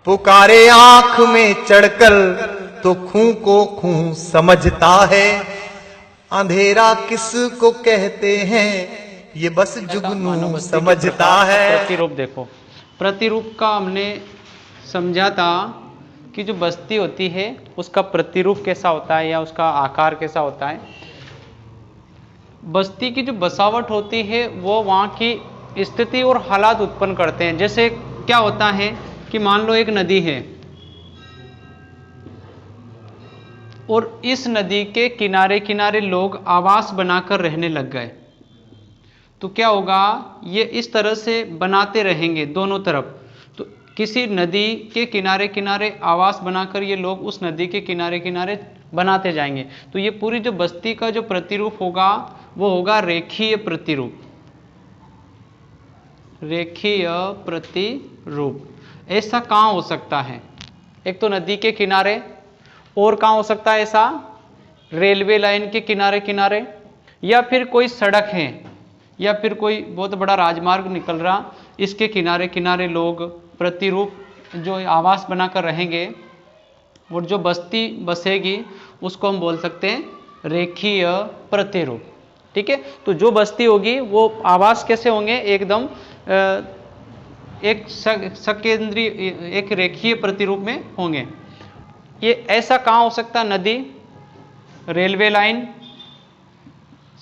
पुकारे आंख में चढ़कर तो खूं को खूं समझता है। अंधेरा किसको कहते हैं ये बस जुगनू समझता है। प्रतिरूप देखो, प्रतिरूप का हमने समझा था कि जो बस्ती होती है उसका प्रतिरूप कैसा होता है या उसका आकार कैसा होता है। बस्ती की जो बसावट होती है वो वहाँ की स्थिति और हालात उत्पन्न करते हैं। जैसे क्या होता है कि मान लो एक नदी है और इस नदी के किनारे किनारे लोग आवास बनाकर रहने लग गए, तो क्या होगा, ये इस तरह से बनाते रहेंगे दोनों तरफ। तो किसी नदी के किनारे किनारे आवास बनाकर ये लोग उस नदी के किनारे किनारे बनाते जाएंगे। तो ये पूरी जो बस्ती का जो प्रतिरूप होगा वो होगा रेखीय प्रतिरूप। रेखीय प्रतिरूप ऐसा कहाँ हो सकता है? एक तो नदी के किनारे, और कहाँ हो सकता है ऐसा? रेलवे लाइन के किनारे किनारे, या फिर कोई सड़क है, या फिर कोई बहुत बड़ा राजमार्ग निकल रहा, इसके किनारे किनारे लोग प्रतिरूप जो आवास बनाकर रहेंगे और जो बस्ती बसेगी उसको हम बोल सकते हैं रेखीय प्रतिरूप। ठीक है, तो जो बस्ती होगी वो आवास कैसे होंगे? एकदम एक सकेंद्रीय, एक रेखीय प्रतिरूप में होंगे। ये ऐसा कहाँ हो सकता है? नदी, रेलवे लाइन,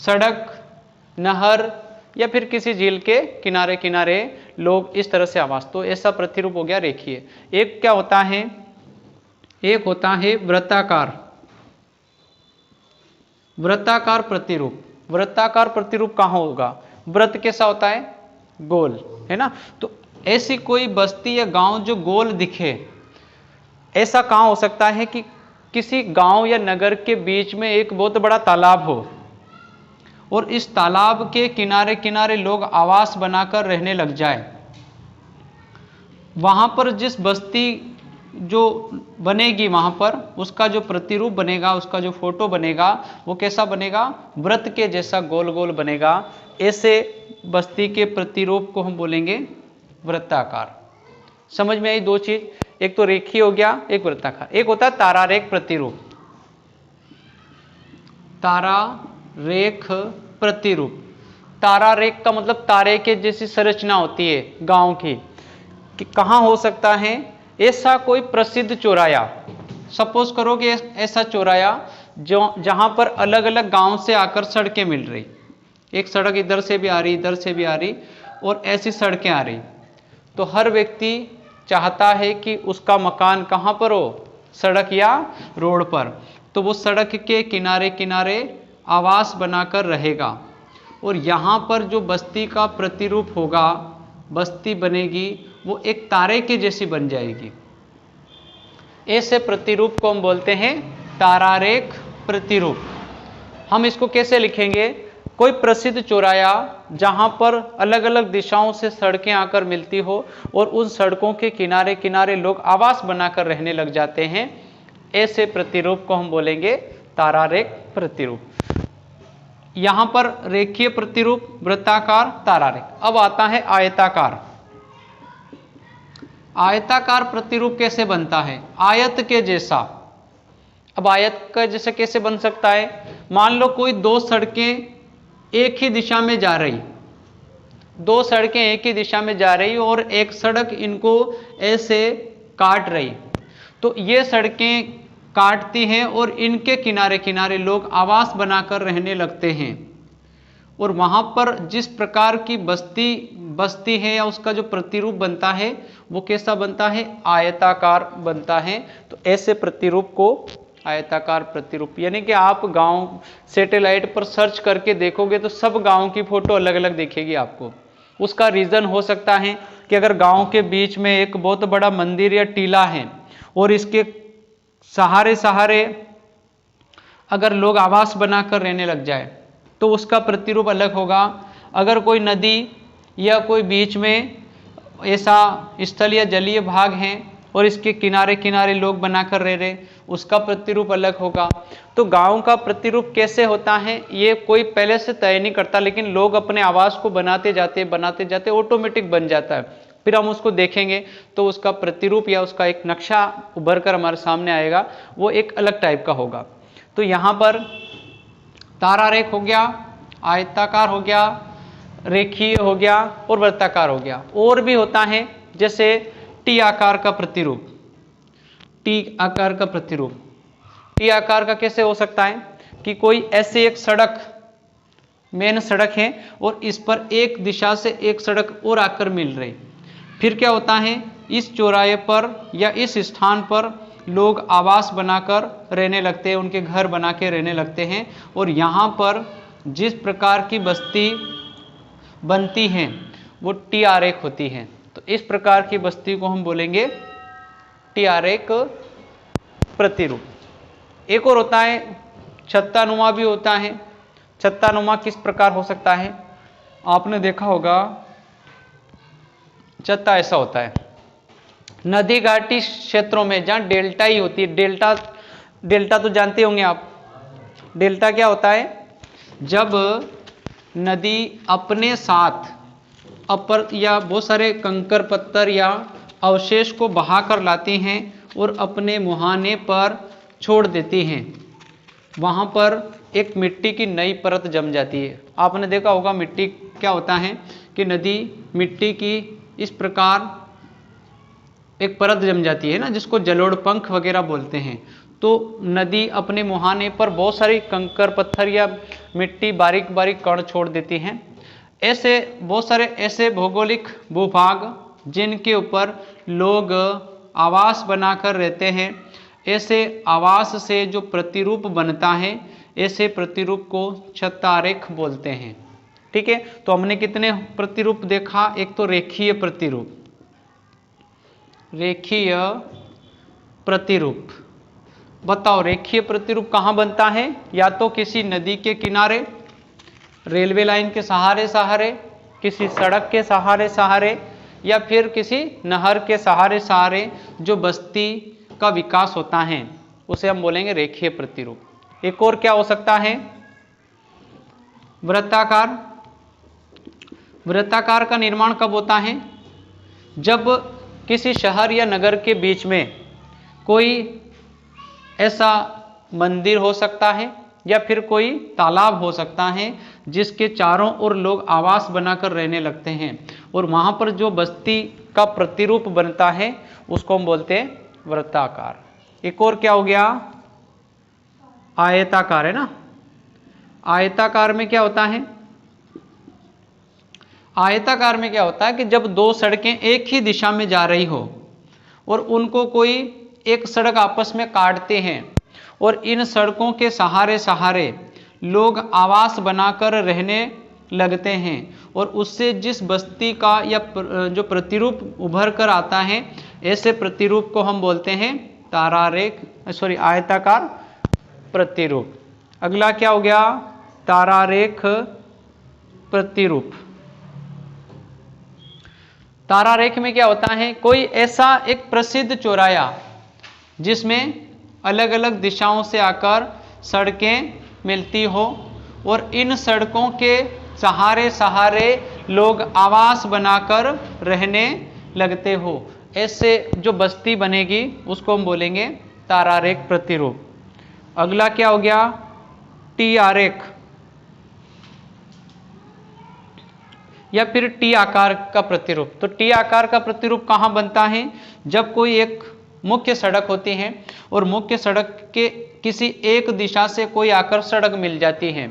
सड़क, नहर, या फिर किसी झील के किनारे किनारे लोग इस तरह से आवास। तो ऐसा प्रतिरूप हो गया रेखीय। एक क्या होता है? एक होता है वृत्ताकार। वृत्ताकार प्रतिरूप। वृत्ताकार प्रतिरूप कहाँ होगा? वृत्त कैसा होता है? गोल, है ना। तो ऐसी कोई बस्ती या गांव जो गोल दिखे, ऐसा कहाँ हो सकता है कि किसी गांव या नगर के बीच में एक बहुत बड़ा तालाब हो और इस तालाब के किनारे किनारे लोग आवास बनाकर रहने लग जाए। वहाँ पर जिस बस्ती जो बनेगी, वहाँ पर उसका जो प्रतिरूप बनेगा, उसका जो फोटो बनेगा, वो कैसा बनेगा? वृत्त के जैसा गोल गोल बनेगा। ऐसे बस्ती के प्रतिरूप को हम बोलेंगे वृत्ताकार। समझ में आई दो चीज? एक तो रेखीय हो गया, एक वृत्ताकार। एक होता है तारारेख प्रतिरूप। तारा रेख प्रतिरूप। तारा रेख का मतलब तारे के जैसी संरचना होती है गांव की। कि कहाँ हो सकता है? ऐसा कोई प्रसिद्ध चौराया, सपोज करो कि ऐसा चौराया जो जहां पर अलग अलग गांव से आकर सड़कें मिल रही, एक सड़क इधर से भी आ रही, इधर से भी आ रही, और ऐसी सड़कें आ रही। तो हर व्यक्ति चाहता है कि उसका मकान कहाँ पर हो? सड़क या रोड पर। तो वो सड़क के किनारे किनारे आवास बनाकर रहेगा और यहाँ पर जो बस्ती का प्रतिरूप होगा, बस्ती बनेगी, वो एक तारे के जैसी बन जाएगी। ऐसे प्रतिरूप को हम बोलते हैं तारारेख प्रतिरूप। हम इसको कैसे लिखेंगे? कोई प्रसिद्ध चौराया जहाँ पर अलग अलग दिशाओं से सड़कें आकर मिलती हो और उन सड़कों के किनारे किनारे लोग आवास बनाकर रहने लग जाते हैं, ऐसे प्रतिरूप को हम बोलेंगे तारारेख प्रतिरूप। यहाँ पर रेखीय प्रतिरूप, वृत्ताकार, तारारेख। अब आता है आयताकार। आयताकार प्रतिरूप कैसे बनता है? आयत के जैसा। अब आयत का जैसे कैसे बन सकता है? मान लो कोई दो सड़कें एक ही दिशा में जा रही, दो सड़कें एक ही दिशा में जा रही और एक सड़क इनको ऐसे काट रही। तो ये सड़कें काटती हैं और इनके किनारे किनारे लोग आवास बनाकर रहने लगते हैं। और वहाँ पर जिस प्रकार की बस्ती है या उसका जो प्रतिरूप बनता है वो कैसा बनता है? आयताकार बनता है। तो ऐसे प्रतिरूप को आयताकार प्रतिरूप, यानी कि आप गांव सैटेलाइट पर सर्च करके देखोगे तो सब गांव की फोटो अलग अलग दिखेगी आपको। उसका रीज़न हो सकता है कि अगर गांव के बीच में एक बहुत बड़ा मंदिर या टीला है और इसके सहारे सहारे अगर लोग आवास बनाकर रहने लग जाए तो उसका प्रतिरूप अलग होगा। अगर कोई नदी या कोई बीच में ऐसा स्थल या जलीय भाग है और इसके किनारे किनारे लोग बनाकर रह रहे, उसका प्रतिरूप अलग होगा। तो गांव का प्रतिरूप कैसे होता है ये कोई पहले से तय नहीं करता, लेकिन लोग अपने आवास को बनाते जाते ऑटोमेटिक बन जाता है। फिर हम उसको देखेंगे तो उसका प्रतिरूप या उसका एक नक्शा उभर कर हमारे सामने आएगा, वो एक अलग टाइप का होगा। तो यहाँ पर तारारेख हो गया, आयताकार हो गया, रेखीय हो गया और वृत्ताकार हो गया। और भी होता है जैसे टी आकार का प्रतिरूप। टी आकार का प्रतिरूप, टी आकार का कैसे हो सकता है कि कोई ऐसे एक सड़क, मेन सड़क है और इस पर एक दिशा से एक सड़क और आकर मिल रही, फिर क्या होता है इस चौराहे पर या इस स्थान पर लोग आवास बनाकर रहने लगते हैं, उनके घर बना के रहने लगते हैं। और यहाँ पर जिस प्रकार की बस्ती बनती हैं वो टी आरेख होती है। तो इस प्रकार की बस्ती को हम बोलेंगे टी आरेख प्रतिरूप। एक और होता है छत्तानुमा भी होता है। छत्तानुमा किस प्रकार हो सकता है, आपने देखा होगा छत्ता ऐसा होता है नदी घाटी क्षेत्रों में जहाँ डेल्टा ही होती है। डेल्टा, डेल्टा तो जानते होंगे आप। डेल्टा क्या होता है, जब नदी अपने साथ अपर या बहुत सारे कंकर पत्थर या अवशेष को बहा कर लाती हैं और अपने मुहाने पर छोड़ देती हैं, वहाँ पर एक मिट्टी की नई परत जम जाती है। आपने देखा होगा मिट्टी क्या होता है कि नदी मिट्टी की इस प्रकार एक परत जम जाती है ना, जिसको जलोढ़ पंख वगैरह बोलते हैं। तो नदी अपने मुहाने पर बहुत सारी कंकर पत्थर या मिट्टी बारीक बारीक कण छोड़ देती हैं। ऐसे बहुत सारे ऐसे भौगोलिक भूभाग जिनके ऊपर लोग आवास बनाकर रहते हैं, ऐसे आवास से जो प्रतिरूप बनता है, ऐसे प्रतिरूप को छत्तारेख बोलते हैं। ठीक है, तो हमने कितने प्रतिरूप देखा, एक तो रेखीय प्रतिरूप, रेखीय प्रतिरूप। बताओ रेखीय प्रतिरूप कहाँ बनता है, या तो किसी नदी के किनारे, रेलवे लाइन के सहारे सहारे, किसी सड़क के सहारे सहारे, या फिर किसी नहर के सहारे सहारे जो बस्ती का विकास होता है उसे हम बोलेंगे रेखीय प्रतिरूप। एक और क्या हो सकता है, वृत्ताकार। वृत्ताकार का निर्माण कब होता है, जब किसी शहर या नगर के बीच में कोई ऐसा मंदिर हो सकता है या फिर कोई तालाब हो सकता है जिसके चारों ओर लोग आवास बनाकर रहने लगते हैं, और वहाँ पर जो बस्ती का प्रतिरूप बनता है उसको हम बोलते हैं वृत्ताकार। एक और क्या हो गया, आयताकार है ना। आयताकार में क्या होता है, आयताकार में क्या होता है कि जब दो सड़कें एक ही दिशा में जा रही हो और उनको कोई एक सड़क आपस में काटते हैं और इन सड़कों के सहारे सहारे लोग आवास बनाकर रहने लगते हैं, और उससे जिस बस्ती का या जो प्रतिरूप उभर कर आता है, ऐसे प्रतिरूप को हम बोलते हैं आयताकार प्रतिरूप। अगला क्या हो गया, तारारेख प्रतिरूप। तारारेख में क्या होता है, कोई ऐसा एक प्रसिद्ध चौराहा जिसमें अलग अलग दिशाओं से आकर सड़कें मिलती हो और इन सड़कों के सहारे सहारे लोग आवास बनाकर रहने लगते हो, ऐसे जो बस्ती बनेगी उसको हम बोलेंगे तारारेख प्रतिरूप। अगला क्या हो गया, टी आरेख या फिर टी आकार का प्रतिरूप। तो टी आकार का प्रतिरूप कहाँ बनता है, जब कोई एक मुख्य सड़क होती है और मुख्य सड़क के किसी एक दिशा से कोई आकर सड़क मिल जाती है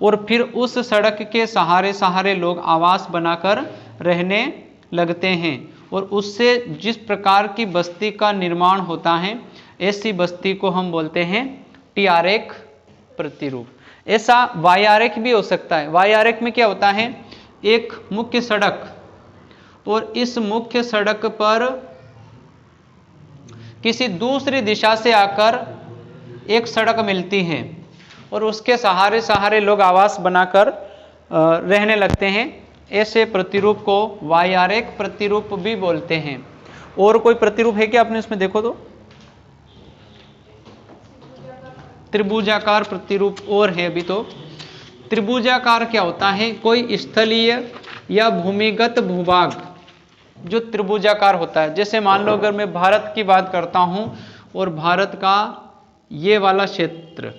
और फिर उस सड़क के सहारे सहारे लोग आवास बनाकर रहने लगते हैं, और उससे जिस प्रकार की बस्ती का निर्माण होता है, ऐसी बस्ती को हम बोलते हैं टी आरेख प्रतिरूप। ऐसा वाई आरेख भी हो सकता है। वाई आरेख में क्या होता है, एक मुख्य सड़क और इस मुख्य सड़क पर किसी दूसरी दिशा से आकर एक सड़क मिलती है और उसके सहारे सहारे लोग आवास बनाकर रहने लगते हैं, ऐसे प्रतिरूप को वाई आरेख प्रतिरूप भी बोलते हैं। और कोई प्रतिरूप है क्या, आपने इसमें देखो तो, त्रिभुजाकार प्रतिरूप और है अभी तो। त्रिभुजाकार क्या होता है, कोई स्थलीय या भूमिगत भूभाग जो त्रिभुजाकार होता है। जैसे मान लो अगर मैं भारत की बात करता हूं और भारत का ये वाला क्षेत्र,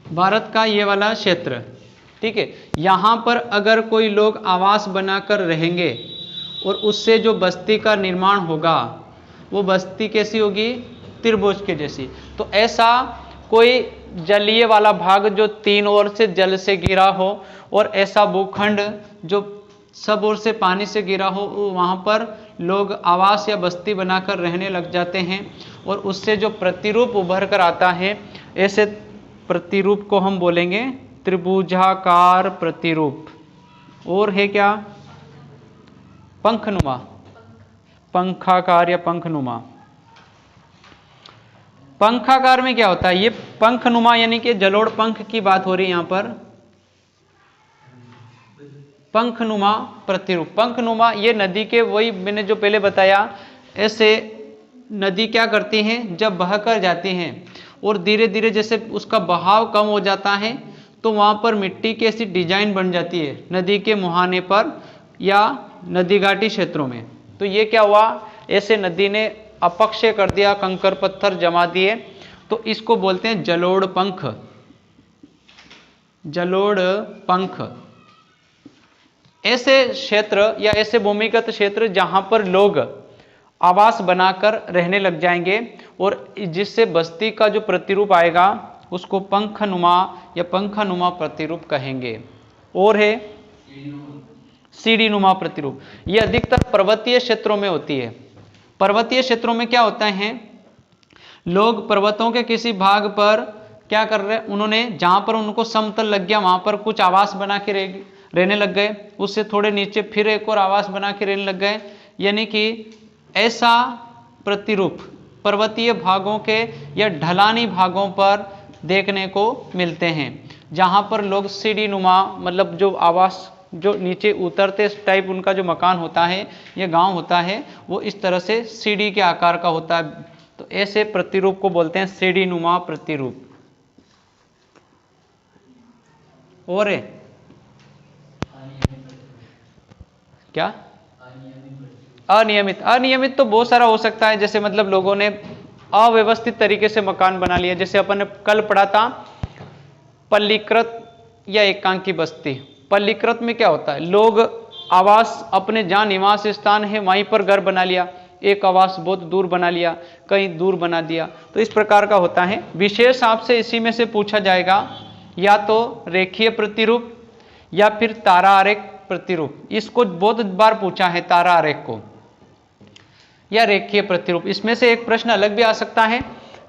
भारत का ये वाला क्षेत्र, ठीक है, यहां पर अगर कोई लोग आवास बनाकर रहेंगे और उससे जो बस्ती का निर्माण होगा वो बस्ती कैसी होगी, त्रिभुज के जैसी। तो ऐसा कोई जलीय वाला भाग जो तीन ओर से जल से घिरा हो और ऐसा भूखंड जो सब ओर से पानी से घिरा हो, वहां पर लोग आवास या बस्ती बनाकर रहने लग जाते हैं और उससे जो प्रतिरूप उभर कर आता है, ऐसे प्रतिरूप को हम बोलेंगे त्रिभुजाकार प्रतिरूप। और है क्या, पंखनुमा, पंखाकार या पंखनुमा। पंखाकार में क्या होता है, ये पंखनुमा यानी कि जलोढ़ पंख की बात हो रही है यहां पर, पंखनुमा प्रतिरूप। पंखनुमा ये नदी के, वही मैंने जो पहले बताया, ऐसे नदी क्या करती हैं, जब बहकर जाती हैं और धीरे धीरे जैसे उसका बहाव कम हो जाता है तो वहां पर मिट्टी की ऐसी डिजाइन बन जाती है नदी के मुहाने पर या नदी घाटी क्षेत्रों में। तो ये क्या हुआ, ऐसे नदी ने अपक्षय कर दिया, कंकर पत्थर जमा दिए, तो इसको बोलते हैं जलोढ़ पंख, जलोढ़ पंख। ऐसे क्षेत्र या ऐसे भूमिगत क्षेत्र जहां पर लोग आवास बनाकर रहने लग जाएंगे और जिससे बस्ती का जो प्रतिरूप आएगा उसको पंखनुमा या पंखानुमा प्रतिरूप कहेंगे। और है सीढ़ीनुमा प्रतिरूप। यह अधिकतर पर्वतीय क्षेत्रों में होती है। पर्वतीय क्षेत्रों में क्या होता है, लोग पर्वतों के किसी भाग पर क्या कर रहे हैं, उन्होंने जहां पर उनको समतल लग गया वहां पर कुछ आवास बना के रहने लग गए, उससे थोड़े नीचे फिर एक और आवास बना के रहने लग गए। यानी कि ऐसा प्रतिरूप पर्वतीय भागों के या ढलानी भागों पर देखने को मिलते हैं, जहां पर लोग सीढ़ी नुमा, मतलब जो आवास जो नीचे उतरते टाइप उनका जो मकान होता है या गांव होता है वो इस तरह से सीढ़ी के आकार का होता है। तो ऐसे प्रतिरूप को बोलते हैं सीढ़ी नुमा प्रतिरूप। और है क्या, अनियमित। अनियमित तो बहुत सारा हो सकता है, जैसे मतलब लोगों ने अव्यवस्थित तरीके से मकान बना लिया। जैसे अपन ने कल पढ़ा था पल्लीकृत या एकांकी बस्ती। पल्लीकृत में क्या होता है, लोग आवास अपने जहां निवास स्थान है वहीं पर घर बना लिया, एक आवास बहुत दूर बना लिया, कहीं दूर बना दिया। तो इस प्रकार का होता है। विशेष आपसे इसी में से पूछा जाएगा या तो रेखीय प्रतिरूप या फिर तारा आरेख प्रतिरूप। इसको बहुत बार पूछा है, तारा आरेख को या रेखीय प्रतिरूप। इसमें से एक प्रश्न अलग भी आ सकता है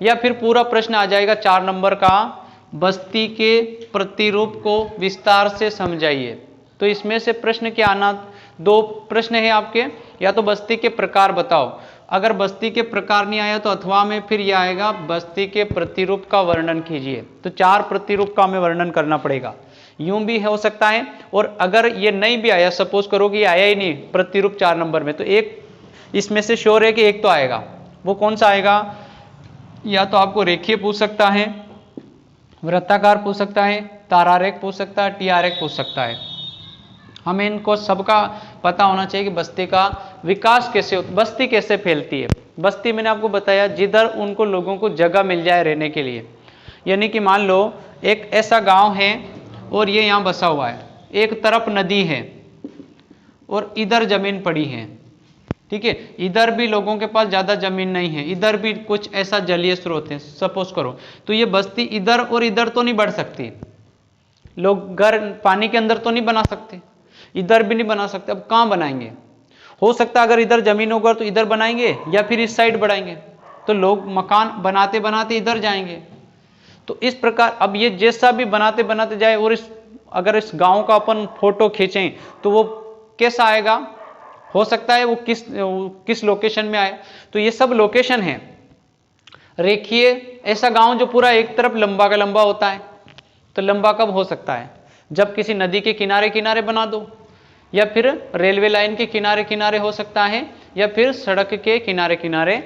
या फिर पूरा प्रश्न आ जाएगा 4 नंबर का, बस्ती के प्रतिरूप को विस्तार से समझाइए। तो इसमें से प्रश्न क्या आना, 2 प्रश्न है आपके, या तो बस्ती के प्रकार बताओ। अगर बस्ती के प्रकार नहीं आया तो अथवा में फिर यह आएगा बस्ती के प्रतिरूप का वर्णन कीजिए। तो 4 प्रतिरूप का हमें वर्णन करना पड़ेगा। यूं भी हो सकता है, और अगर ये नहीं भी आया, सपोज करो कि आया ही नहीं प्रतिरूप 4 नंबर में, तो एक इसमें से श्योर है कि एक तो आएगा। वो कौन सा आएगा, या तो आपको रेखीय पूछ सकता है, वृत्ताकार पूछ सकता है, तारारेख पूछ सकता है, टी आरेख पूछ सकता है। हमें इनको सबका पता होना चाहिए कि बस्ती का विकास कैसे, बस्ती कैसे फैलती है। बस्ती मैंने आपको बताया जिधर उनको लोगों को जगह मिल जाए रहने के लिए। यानी कि मान लो एक ऐसा गांव है और ये यहाँ बसा हुआ है, एक तरफ नदी है और इधर जमीन पड़ी है, ठीक है, इधर भी लोगों के पास ज्यादा जमीन नहीं है, इधर भी कुछ ऐसा जलीय स्रोत है सपोज करो। तो ये बस्ती इधर और इधर तो नहीं बढ़ सकती, लोग घर पानी के अंदर तो नहीं बना सकते, इधर भी नहीं बना सकते। अब कहां बनाएंगे, हो सकता है अगर इधर जमीन होगा तो इधर बनाएंगे या फिर इस साइड बढ़ाएंगे, तो लोग मकान बनाते बनाते इधर जाएंगे। तो इस प्रकार अब ये जैसा भी बनाते बनाते जाए, और अगर इस गांव का अपन फोटो खींचें तो वो कैसा आएगा, हो सकता है वो किस लोकेशन में आए। तो ये सब लोकेशन है। रेखीय ऐसा गांव जो पूरा एक तरफ लंबा का लंबा होता है, तो लंबा कब हो सकता है, जब किसी नदी के किनारे किनारे बना दो, या फिर रेलवे लाइन के किनारे किनारे हो सकता है, या फिर सड़क के किनारे किनारे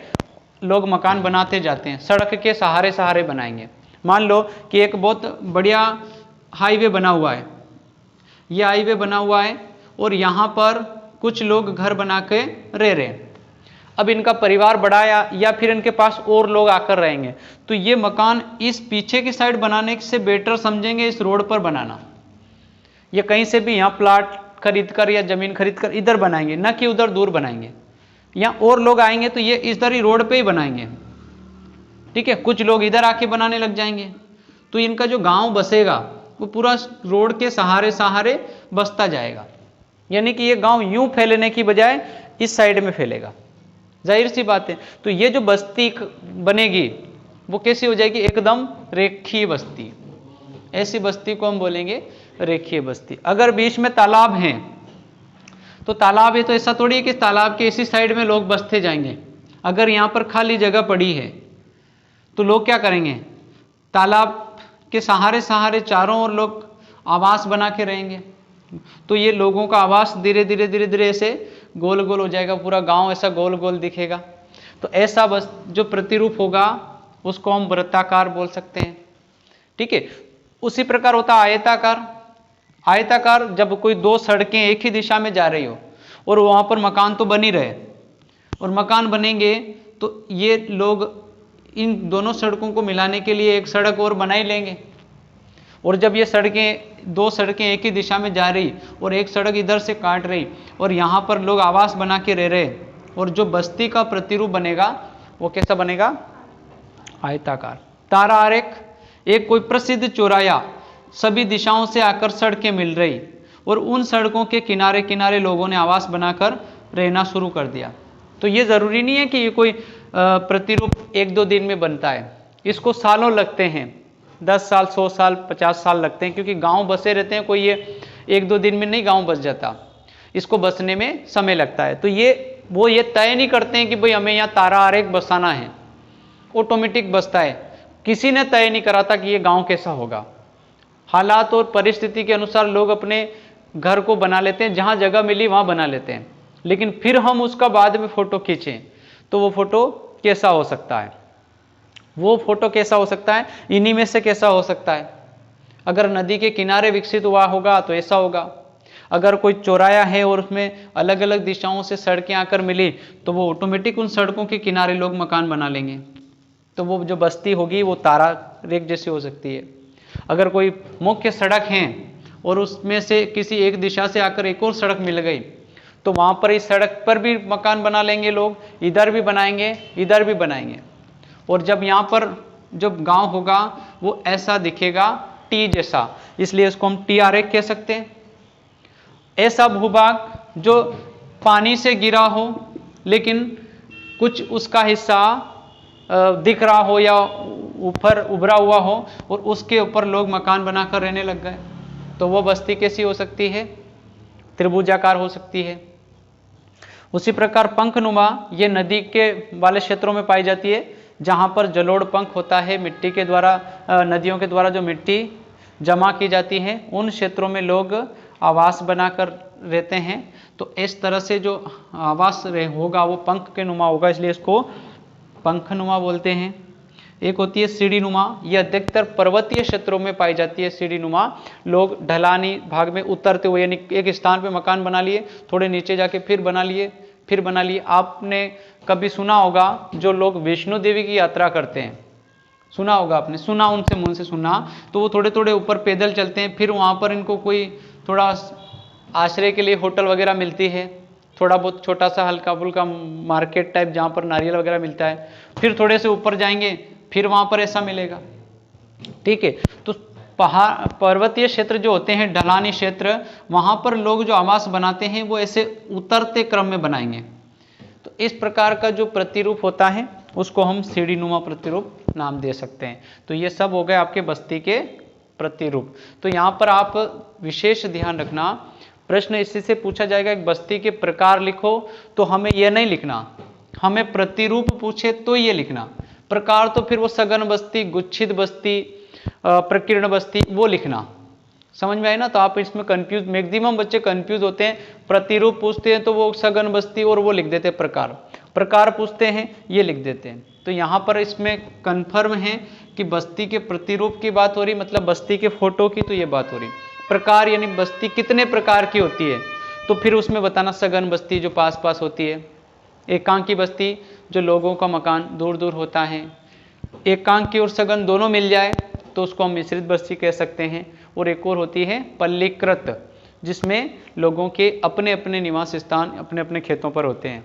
लोग मकान बनाते जाते हैं, सड़क के सहारे सहारे बनाएंगे। मान लो कि एक बहुत बढ़िया हाईवे बना हुआ है, ये हाईवे बना हुआ है और यहाँ पर कुछ लोग घर बना के रह रहे हैं। अब इनका परिवार बड़ा या फिर इनके पास और लोग आकर रहेंगे, तो ये मकान इस पीछे की साइड बनाने से बेटर समझेंगे इस रोड पर बनाना, या कहीं से भी यहाँ प्लाट खरीद कर या जमीन खरीद कर इधर बनाएंगे, न कि उधर दूर बनाएंगे। यहाँ और लोग आएंगे तो ये इधर ही रोड पे ही बनाएंगे, ठीक है। कुछ लोग इधर आके बनाने लग जाएंगे, तो इनका जो गांव बसेगा वो पूरा रोड के सहारे सहारे बसता जाएगा, यानी कि ये गांव यूं फैलने की बजाय इस साइड में फैलेगा। जाहिर सी बात है। तो ये जो बस्ती बनेगी वो कैसी हो जाएगी, एकदम रेखीय बस्ती। ऐसी बस्ती को हम बोलेंगे रेखीय बस्ती। अगर बीच में तालाब है तो तालाब है तो ऐसा थोड़ी है कि तालाब के इसी साइड में लोग बसते जाएंगे। अगर यहाँ पर खाली जगह पड़ी है तो लोग क्या करेंगे, तालाब के सहारे सहारे चारों ओर लोग आवास बना के रहेंगे, तो ये लोगों का आवास धीरे धीरे धीरे धीरे ऐसे गोल गोल हो जाएगा, पूरा गांव ऐसा गोल गोल दिखेगा। तो ऐसा बस जो प्रतिरूप होगा उसको हम वृत्ताकार बोल सकते हैं, ठीक है। उसी प्रकार होता है आयताकार। आयताकार जब कोई दो सड़कें एक ही दिशा में जा रही हो और वहां पर मकान तो बन ही रहे, और मकान बनेंगे तो ये लोग इन दोनों सड़कों को मिलाने के लिए एक सड़क और बना ही लेंगे। और जब ये सड़कें, दो सड़कें एक ही दिशा में जा रही और एक सड़क इधर से काट रही और यहाँ पर लोग आवास बना के रह रहे, और जो बस्ती का प्रतिरूप बनेगा वो कैसा बनेगा, आयताकार। तारा आरेख, एक कोई प्रसिद्ध चौराया, सभी दिशाओं से आकर सड़कें मिल रही और उन सड़कों के किनारे किनारे लोगों ने आवास बनाकर रहना शुरू कर दिया। तो ये जरूरी नहीं है कि ये कोई प्रतिरूप एक दो दिन में बनता है, इसको सालों लगते हैं, 10 साल 100 साल 50 साल लगते हैं, क्योंकि गांव बसे रहते हैं, कोई ये एक दो दिन में नहीं गांव बस जाता, इसको बसने में समय लगता है। तो वो ये तय नहीं करते हैं कि भाई हमें यहाँ तारा आरेख बसाना है, ऑटोमेटिक बसता है। किसी ने तय नहीं करा था कि ये गांव कैसा होगा। हालात और परिस्थिति के अनुसार लोग अपने घर को बना लेते हैं, जहां जगह मिली वहां बना लेते हैं, लेकिन फिर हम उसका बाद में फोटो खींचें तो वो फोटो कैसा हो सकता है, वो फोटो कैसा हो सकता है, इन्हीं में से कैसा हो सकता है। अगर नदी के किनारे विकसित हुआ होगा तो ऐसा होगा, अगर कोई चौराया है और उसमें अलग अलग दिशाओं से सड़कें आकर मिली तो वो ऑटोमेटिक उन सड़कों के किनारे लोग मकान बना लेंगे, तो वो जो बस्ती होगी वो तारा रेख जैसी हो सकती है। अगर कोई मुख्य सड़क है और उसमें से किसी एक दिशा से आकर एक और सड़क मिल गई तो वहां पर इस सड़क पर भी मकान बना लेंगे लोग, इधर भी बनाएंगे इधर भी बनाएंगे, और जब यहाँ पर जो गांव होगा वो ऐसा दिखेगा टी जैसा, इसलिए इसको हम टी आरेख कह सकते हैं। ऐसा भूभाग जो पानी से गिरा हो लेकिन कुछ उसका हिस्सा दिख रहा हो या ऊपर उभरा हुआ हो और उसके ऊपर लोग मकान बनाकर रहने लग गए, तो वो बस्ती कैसी हो सकती है, त्रिभुजाकार हो सकती है। उसी प्रकार पंखनुमा, ये नदी के वाले क्षेत्रों में पाई जाती है, जहां पर जलोढ़ पंख होता है, मिट्टी के द्वारा, नदियों के द्वारा जो मिट्टी जमा की जाती है, उन क्षेत्रों में लोग आवास बनाकर रहते हैं। तो इस तरह से जो आवास होगा वो पंख के नुमा होगा, इसलिए इसको पंखनुमा बोलते हैं। एक होती है सीढ़ी नुमा, ये अधिकतर पर्वतीय क्षेत्रों में पाई जाती है। सीढ़ी नुमा, लोग ढलानी भाग में उतरते हुए, यानी एक स्थान पे मकान बना लिए, थोड़े नीचे जाके फिर बना लिए, फिर बना लिए। आपने कभी सुना होगा जो लोग वैष्णो देवी की यात्रा करते हैं, सुना होगा आपने, सुना उनसे मुंह से सुना, तो वो थोड़े थोड़े ऊपर पैदल चलते हैं, फिर वहां पर इनको कोई थोड़ा आश्रय के लिए होटल वगैरह मिलती है, थोड़ा बहुत छोटा सा हल्का फुल्का मार्केट टाइप जहाँ पर नारियल वगैरह मिलता है, फिर थोड़े से ऊपर जाएंगे फिर वहां पर ऐसा मिलेगा, ठीक है। तो पहाड़ पर्वतीय क्षेत्र जो होते हैं, ढलानी क्षेत्र, वहां पर लोग जो आवास बनाते हैं वो ऐसे उतरते क्रम में बनाएंगे। तो इस प्रकार का जो प्रतिरूप होता है उसको हम सीढ़ीनुमा प्रतिरूप नाम दे सकते हैं। तो ये सब हो गए आपके बस्ती के प्रतिरूप। तो यहाँ पर आप विशेष ध्यान रखना, प्रश्न इसी से पूछा जाएगा एक बस्ती के प्रकार लिखो, तो हमें यह नहीं लिखना, हमें प्रतिरूप पूछे तो ये लिखना। प्रकार तो फिर वो सघन बस्ती, गुच्छित बस्ती, प्रकीर्ण बस्ती, वो लिखना। समझ में आए ना? तो आप इसमें कंफ्यूज, मैक्सिमम बच्चे कंफ्यूज होते हैं। प्रतिरूप पूछते हैं तो वो सघन बस्ती और वो लिख देते हैं प्रकार, प्रकार पूछते हैं ये लिख देते हैं। तो यहाँ पर इसमें कन्फर्म है कि बस्ती के प्रतिरूप की बात हो रही, मतलब बस्ती के फोटो की, तो ये बात हो रही। प्रकार यानी बस्ती कितने प्रकार की होती है, तो फिर उसमें बताना सघन बस्ती जो पास पास होती है, एकांकी बस्ती जो लोगों का मकान दूर दूर होता है, एकांकी और सघन दोनों मिल जाए तो उसको हम मिश्रित बस्ती कह सकते हैं, और एक और होती है पल्लीकृत जिसमें लोगों के अपने अपने निवास स्थान अपने अपने खेतों पर होते हैं।